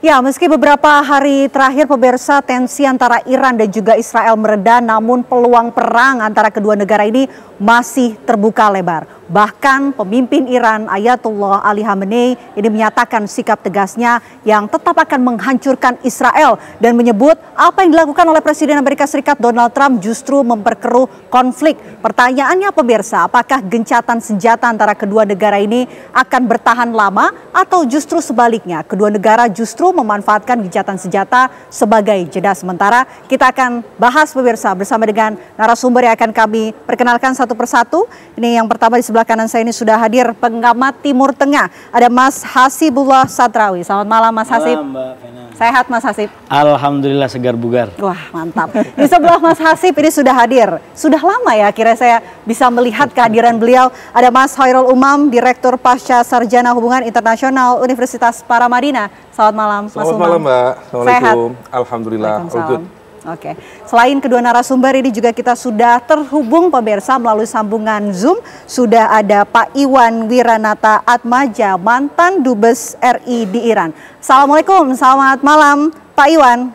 Ya, meski beberapa hari terakhir pemirsa tensi antara Iran dan juga Israel mereda, namun peluang perang antara kedua negara ini masih terbuka lebar. Bahkan pemimpin Iran Ayatollah Ali Khamenei ini menyatakan sikap tegasnya yang tetap akan menghancurkan Israel dan menyebut apa yang dilakukan oleh Presiden Amerika Serikat Donald Trump justru memperkeruh konflik. Pertanyaannya pemirsa, apakah gencatan senjata antara kedua negara ini akan bertahan lama atau justru sebaliknya kedua negara justru memanfaatkan gencatan senjata sebagai jeda sementara? Kita akan bahas pemirsa bersama dengan narasumber yang akan kami perkenalkan satu persatu. Ini yang pertama di sebelah kanan saya ini sudah hadir pengamat Timur Tengah. Ada Mas Hasibullah Satrawi. Selamat malam Mas Hasib. Malam Mbak Vena. Sehat Mas Hasib? Alhamdulillah segar bugar. Wah mantap. Di sebelah Mas Hasib ini sudah hadir. Sudah lama ya kira saya bisa melihat kehadiran beliau. Ada Mas Hoirul Umam, Direktur Pasca Sarjana Hubungan Internasional Universitas Paramadina. Selamat malam Mas Umam. Selamat malam Mbak. Assalamualaikum. Sehat? Alhamdulillah. All good. Oke, selain kedua narasumber ini juga kita sudah terhubung pemirsa melalui sambungan Zoom. Sudah ada Pak Iwan Wiranata Atmaja, mantan Dubes RI di Iran. Assalamualaikum, selamat malam Pak Iwan.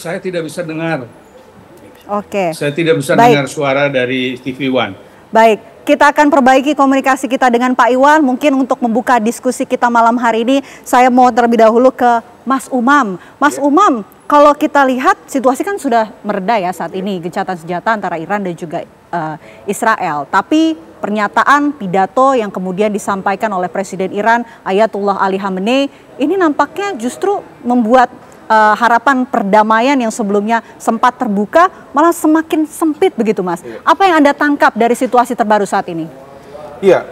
Saya tidak bisa dengar. Oke. Saya tidak bisa dengar suara dari TV One. Baik. Kita akan perbaiki komunikasi kita dengan Pak Iwan. Mungkin untuk membuka diskusi kita malam hari ini, saya mau terlebih dahulu ke Mas Umam. Mas Umam, kalau kita lihat situasi kan sudah mereda ya saat ini, gencatan senjata antara Iran dan juga Israel. Tapi pernyataan pidato yang kemudian disampaikan oleh Presiden Iran Ayatollah Ali Khamenei ini nampaknya justru membuat harapan perdamaian yang sebelumnya sempat terbuka malah semakin sempit begitu Mas. Apa yang Anda tangkap dari situasi terbaru saat ini? Iya,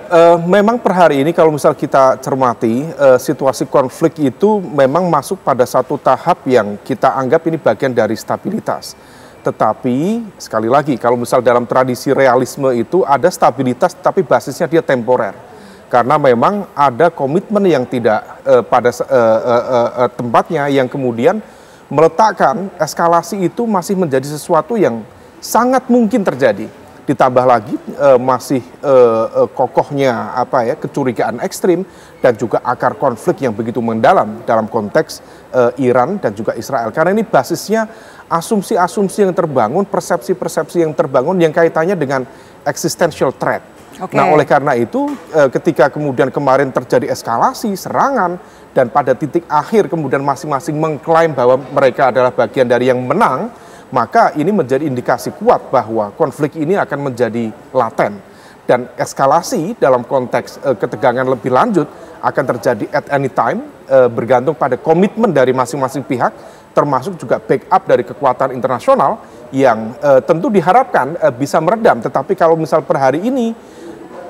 memang per hari ini kalau misal kita cermati situasi konflik itu memang masuk pada satu tahap yang kita anggap ini bagian dari stabilitas. Tetapi sekali lagi kalau misal dalam tradisi realisme itu ada stabilitas tapi basisnya dia temporer. Karena memang ada komitmen yang tidak pada tempatnya yang kemudian meletakkan eskalasi itu masih menjadi sesuatu yang sangat mungkin terjadi. Ditambah lagi masih kokohnya kecurigaan ekstrim dan juga akar konflik yang begitu mendalam dalam konteks Iran dan juga Israel. Karena ini basisnya asumsi-asumsi yang terbangun, persepsi-persepsi yang terbangun yang kaitannya dengan existential threat. Okay. Nah oleh karena itu ketika kemudian kemarin terjadi eskalasi, serangan, dan pada titik akhir kemudian masing-masing mengklaim bahwa mereka adalah bagian dari yang menang, maka ini menjadi indikasi kuat bahwa konflik ini akan menjadi laten. Dan eskalasi dalam konteks ketegangan lebih lanjut akan terjadi at any time, bergantung pada komitmen dari masing-masing pihak, termasuk juga backup dari kekuatan internasional yang tentu diharapkan bisa meredam. Tetapi kalau misal per hari ini,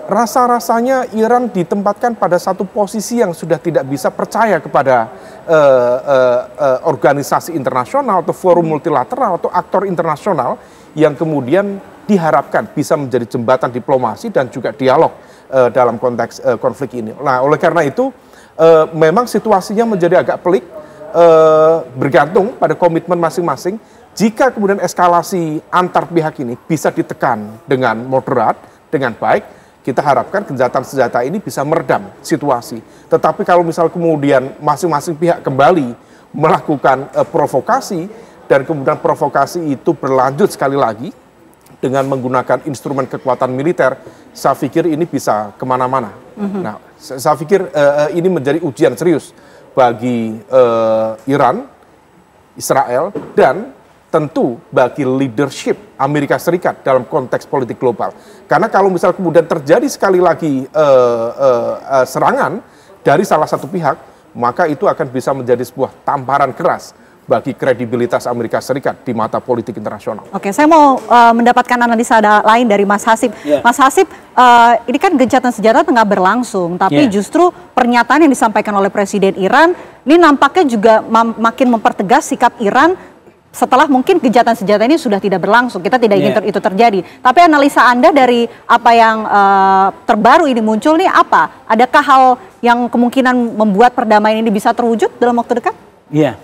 rasa-rasanya Iran ditempatkan pada satu posisi yang sudah tidak bisa percaya kepada organisasi internasional atau forum multilateral atau aktor internasional yang kemudian diharapkan bisa menjadi jembatan diplomasi dan juga dialog dalam konteks konflik ini. Nah, oleh karena itu memang situasinya menjadi agak pelik, bergantung pada komitmen masing-masing. Jika kemudian eskalasi antar pihak ini bisa ditekan dengan moderat, dengan baik, kita harapkan gencatan senjata ini bisa meredam situasi. Tetapi kalau misal kemudian masing-masing pihak kembali melakukan provokasi dan kemudian provokasi itu berlanjut sekali lagi dengan menggunakan instrumen kekuatan militer, saya pikir ini bisa kemana-mana. Nah, saya pikir ini menjadi ujian serius bagi Iran, Israel, dan tentu bagi leadership Amerika Serikat dalam konteks politik global. Karena kalau misal kemudian terjadi sekali lagi serangan dari salah satu pihak, maka itu akan bisa menjadi sebuah tamparan keras bagi kredibilitas Amerika Serikat di mata politik internasional. Oke, saya mau mendapatkan analisa lain dari Mas Hasib. Mas Hasib, ini kan gencatan senjata tengah berlangsung, tapi justru pernyataan yang disampaikan oleh Presiden Iran ini nampaknya juga makin mempertegas sikap Iran setelah mungkin gencatan senjata ini sudah tidak berlangsung. Kita tidak ingin itu terjadi. Tapi analisa Anda dari apa yang terbaru ini muncul nih apa? Adakah hal yang kemungkinan membuat perdamaian ini bisa terwujud dalam waktu dekat? Iya.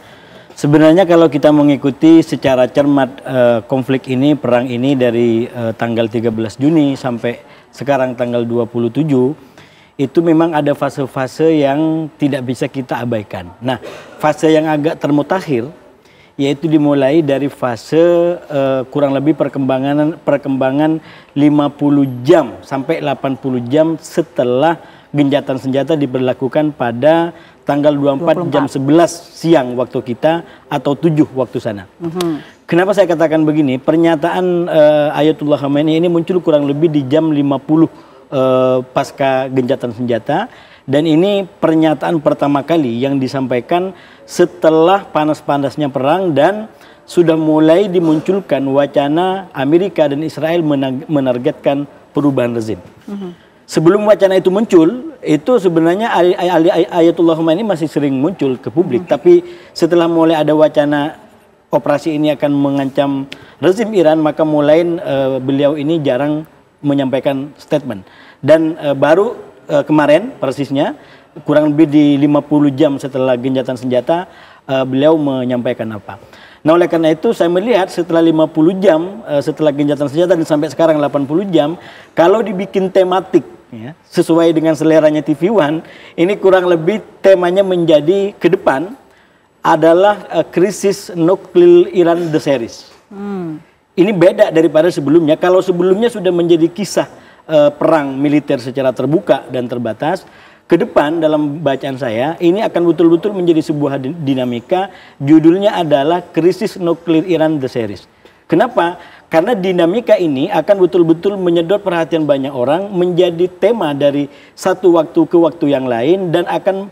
Sebenarnya kalau kita mengikuti secara cermat konflik ini, perang ini dari tanggal 13 Juni sampai sekarang tanggal 27, itu memang ada fase-fase yang tidak bisa kita abaikan. Nah, fase yang agak termutakhir yaitu dimulai dari fase kurang lebih perkembangan 50 jam sampai 80 jam setelah gencatan senjata diberlakukan pada tanggal 24 jam 11 siang waktu kita atau 7 waktu sana. Kenapa saya katakan begini? Pernyataan Ayatullah Khamenei ini muncul kurang lebih di jam 50 pasca gencatan senjata, dan ini pernyataan pertama kali yang disampaikan setelah panas-panasnya perang dan sudah mulai dimunculkan wacana Amerika dan Israel menargetkan perubahan rezim. Sebelum wacana itu muncul, itu sebenarnya Ayatullah Khamenei masih sering muncul ke publik, tapi setelah mulai ada wacana operasi ini akan mengancam rezim Iran, maka mulai beliau ini jarang menyampaikan statement. Dan baru kemarin persisnya kurang lebih di 50 jam setelah gencatan senjata beliau menyampaikan apa. Nah, oleh karena itu saya melihat setelah 50 jam setelah gencatan senjata dan sampai sekarang 80 jam, kalau dibikin tematik ya, sesuai dengan seleranya TV One, ini kurang lebih temanya menjadi ke depan adalah krisis nuklir Iran the series. Ini beda daripada sebelumnya. Kalau sebelumnya sudah menjadi kisah perang militer secara terbuka dan terbatas, ke depan dalam bacaan saya ini akan betul-betul menjadi sebuah dinamika. Judulnya adalah krisis nuklir Iran the series. Kenapa? Karena dinamika ini akan betul-betul menyedot perhatian banyak orang, menjadi tema dari satu waktu ke waktu yang lain, dan akan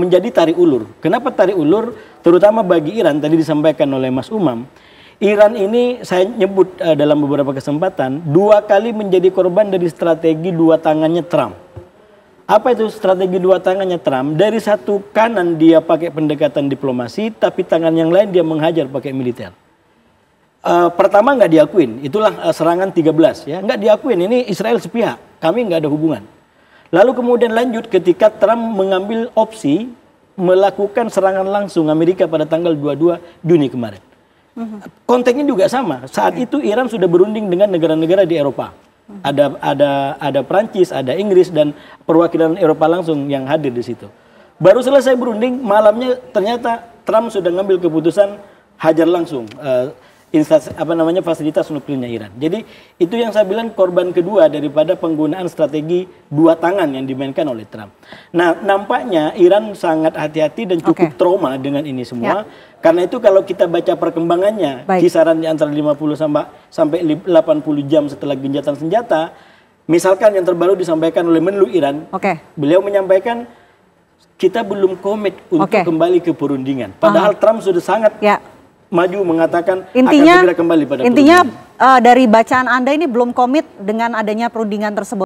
menjadi tarik ulur. Kenapa tarik ulur? Terutama bagi Iran, tadi disampaikan oleh Mas Umam. Iran ini saya nyebut dalam beberapa kesempatan 2 kali menjadi korban dari strategi 2 tangannya Trump. Apa itu strategi 2 tangannya Trump? Dari satu kanan dia pakai pendekatan diplomasi, tapi tangan yang lain dia menghajar pakai militer. Pertama nggak diakuin, itulah serangan 13 ya, nggak diakuin, ini Israel sepihak, kami nggak ada hubungan. Lalu kemudian lanjut ketika Trump mengambil opsi melakukan serangan langsung Amerika pada tanggal 22 Juni kemarin. Konteksnya juga sama. Saat itu Iran sudah berunding dengan negara-negara di Eropa. Ada Prancis, ada Inggris, dan perwakilan Eropa langsung yang hadir di situ. Baru selesai berunding, malamnya ternyata Trump sudah ngambil keputusan hajar langsung fasilitas nuklirnya Iran. Jadi itu yang saya bilang korban kedua daripada penggunaan strategi 2 tangan yang dimainkan oleh Trump. Nah, nampaknya Iran sangat hati-hati dan cukup trauma dengan ini semua. Karena itu kalau kita baca perkembangannya, kisaran di antara 50 sampai 80 jam setelah gencatan senjata, misalkan yang terbaru disampaikan oleh Menlu Iran, beliau menyampaikan kita belum komit untuk kembali ke perundingan. Padahal Trump sudah sangat maju mengatakan akan segera kembali pada perundingan. Dari bacaan Anda ini belum komit dengan adanya perundingan tersebut.